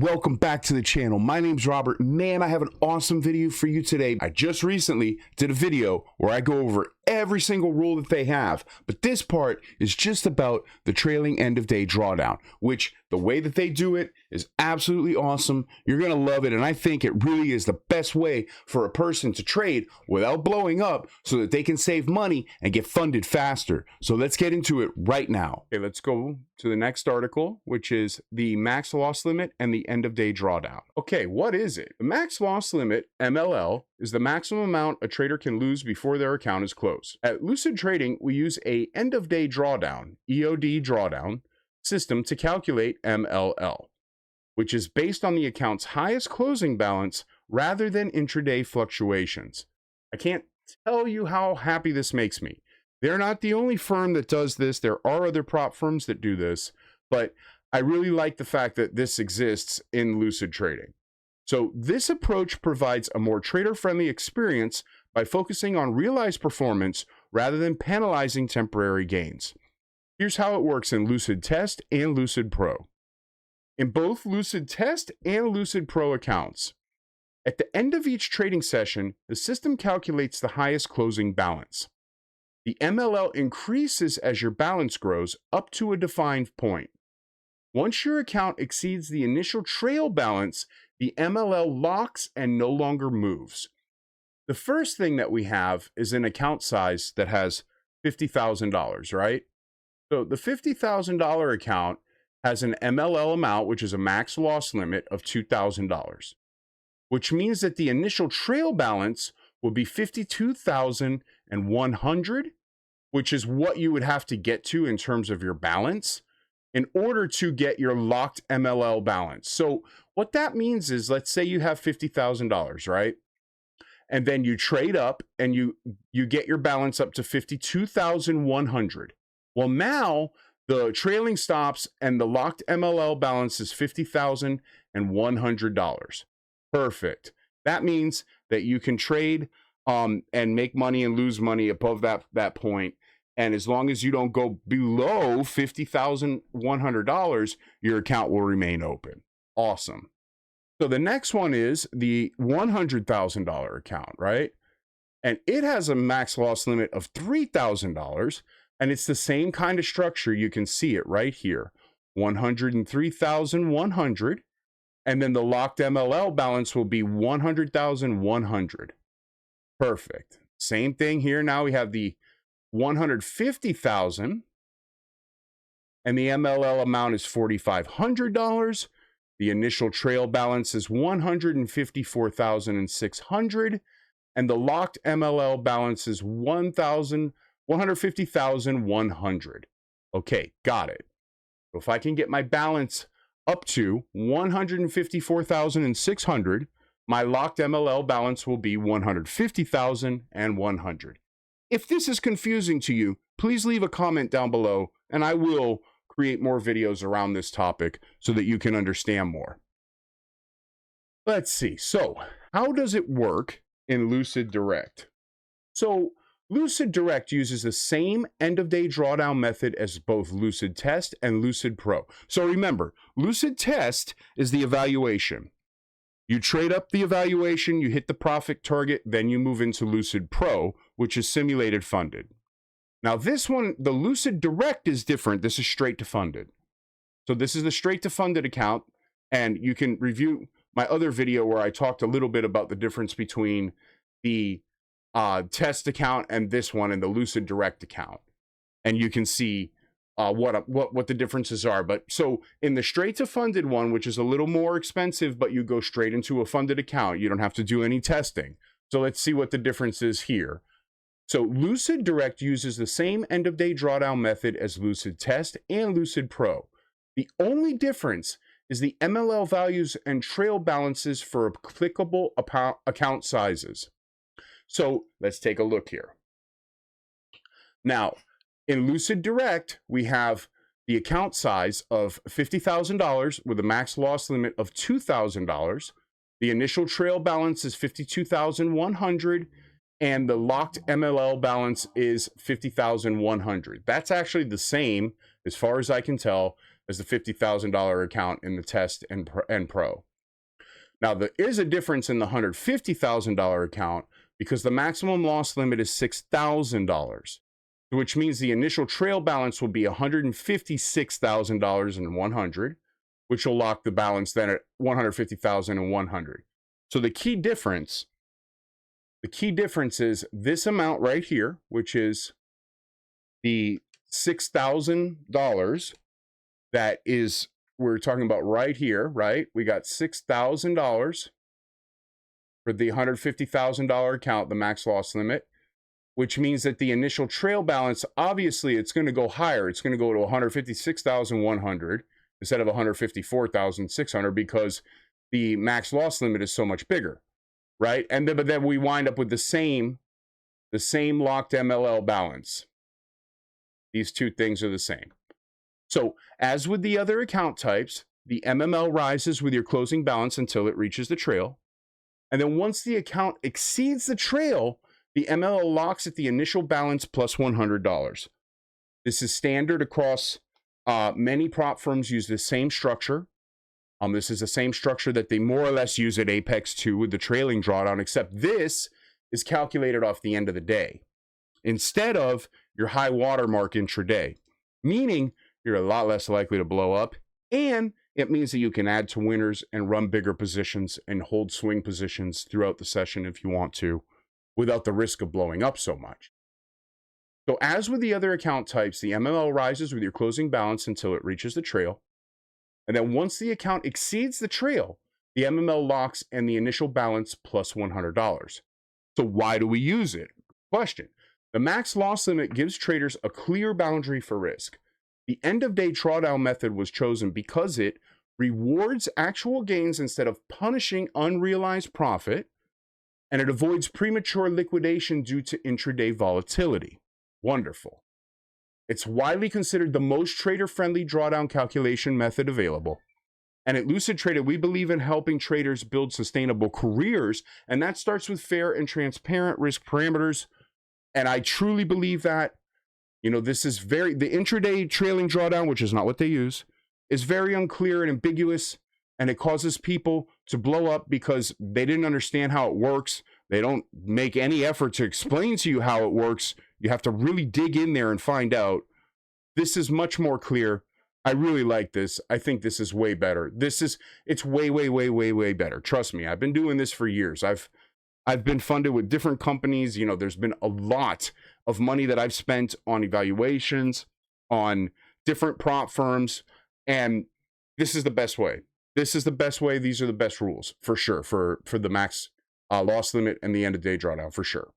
welcome back to the channel. My name's Robert. Man, I have an awesome video for you today. I just recently did a video where I go over every single rule that they have, but this part is just about the trailing end of day drawdown, which the way that they do it is absolutely awesome. You're gonna love it, and I think it really is the best way for a person to trade without blowing up so that they can save money and get funded faster. So let's get into it right now. Okay, let's go to the next article, which is the max loss limit and the end of day drawdown. Okay, what is it? The max loss limit, MLL, is the maximum amount a trader can lose before their account is closed. At Lucid Trading, we use a end of day drawdown, EOD Drawdown, system to calculate MLL, which is based on the account's highest closing balance rather than intraday fluctuations. I can't tell you how happy this makes me. They're not the only firm that does this. There are other prop firms that do this, but I really like the fact that this exists in Lucid Trading. So this approach provides a more trader-friendly experience by focusing on realized performance rather than penalizing temporary gains. Here's how it works in Lucid Test and Lucid Pro. In both Lucid Test and Lucid Pro accounts, at the end of each trading session, the system calculates the highest closing balance. The MLL increases as your balance grows up to a defined point. Once your account exceeds the initial trail balance, the MLL locks and no longer moves. The first thing that we have is an account size that has $50,000, right? So the $50,000 account has an MLL amount, which is a max loss limit of $2,000, which means that the initial trail balance will be $52,100, which is what you would have to get to in terms of your balance in order to get your locked MLL balance. So what that means is, let's say you have $50,000, right? And then you trade up and you get your balance up to $52,100. Well, now the trailing stops and the locked MLL balance is $50,100. Perfect. That means that you can trade and make money and lose money above that point. And as long as you don't go below $50,100, your account will remain open. Awesome. So the next one is the $100,000 account, right? And it has a max loss limit of $3,000. And it's the same kind of structure. You can see it right here, 103,100. And then the locked MLL balance will be 100,100. Perfect. Same thing here. Now we have the 150,000 and the MLL amount is $4,500. The initial trail balance is 154,600 and the locked MLL balance is 150,100. Okay, got it. So if I can get my balance up to 154,600, my locked MLL balance will be 150,100. If this is confusing to you, please leave a comment down below and I will create more videos around this topic so that you can understand more. Let's see. So how does it work in Lucid Direct? So Lucid Direct uses the same end of day drawdown method as both Lucid Test and Lucid Pro. So remember, Lucid Test is the evaluation. You trade up the evaluation, you hit the profit target, then you move into Lucid Pro, which is simulated funded. Now this one, the Lucid Direct is different. This is straight to funded. So this is the straight to funded account, and you can review my other video where I talked a little bit about the difference between the test account and this one and the Lucid Direct account. And you can see what the differences are. But so in the straight to funded one, which is a little more expensive, but you go straight into a funded account, you don't have to do any testing. So let's see what the difference is here. So Lucid Direct uses the same end of day drawdown method as Lucid Test and Lucid Pro. The only difference is the MLL values and trail balances for applicable account sizes. So let's take a look here. Now, in Lucid Direct, we have the account size of $50,000 with a max loss limit of $2,000. The initial trail balance is $52,100 and the locked MLL balance is $50,100. That's actually the same, as far as I can tell, as the $50,000 account in the test and pro. Now, there is a difference in the $150,000 account because the maximum loss limit is $6,000, which means the initial trail balance will be $156,100, which will lock the balance then at $150,100. So the key difference is this amount right here, which is the $6,000 that is, we're talking about right here, right? We got $6,000 for the $150,000 account, the max loss limit, which means that the initial trail balance, obviously it's going to go higher. It's going to go to $156,100 instead of $154,600 because the max loss limit is so much bigger, right? And then, but then we wind up with the same locked MLL balance. These two things are the same. So as with the other account types, the MML rises with your closing balance until it reaches the trail. And then once the account exceeds the trail, the MLL locks at the initial balance plus $100. This is standard across many prop firms use the same structure. This is the same structure that they more or less use at Apex 2 with the trailing drawdown, except this is calculated off the end of the day instead of your high watermark intraday, meaning you're a lot less likely to blow up, and it means that you can add to winners and run bigger positions and hold swing positions throughout the session if you want to, without the risk of blowing up so much. So as with the other account types, the MML rises with your closing balance until it reaches the trail. And then once the account exceeds the trail, the MML locks and the initial balance plus $100. So why do we use it? Question. The max loss limit gives traders a clear boundary for risk. The end-of-day drawdown method was chosen because it rewards actual gains instead of punishing unrealized profit, and it avoids premature liquidation due to intraday volatility. Wonderful. It's widely considered the most trader-friendly drawdown calculation method available. And at Lucid Trader, we believe in helping traders build sustainable careers, and that starts with fair and transparent risk parameters. And I truly believe that. You know, this is the intraday trailing drawdown, which is not what they use, is very unclear and ambiguous, and it causes people to blow up because they didn't understand how it works. They don't make any effort to explain to you how it works. You have to really dig in there and find out. This is much more clear. I really like this. I think this is way better. It's way, way, way, way, way better. Trust me, I've been doing this for years. I've been funded with different companies. You know, there's been a lot of money that I've spent on evaluations, on different prop firms, and this is the best way. This is the best way. These are the best rules for sure for the max loss limit and the end of day drawdown for sure.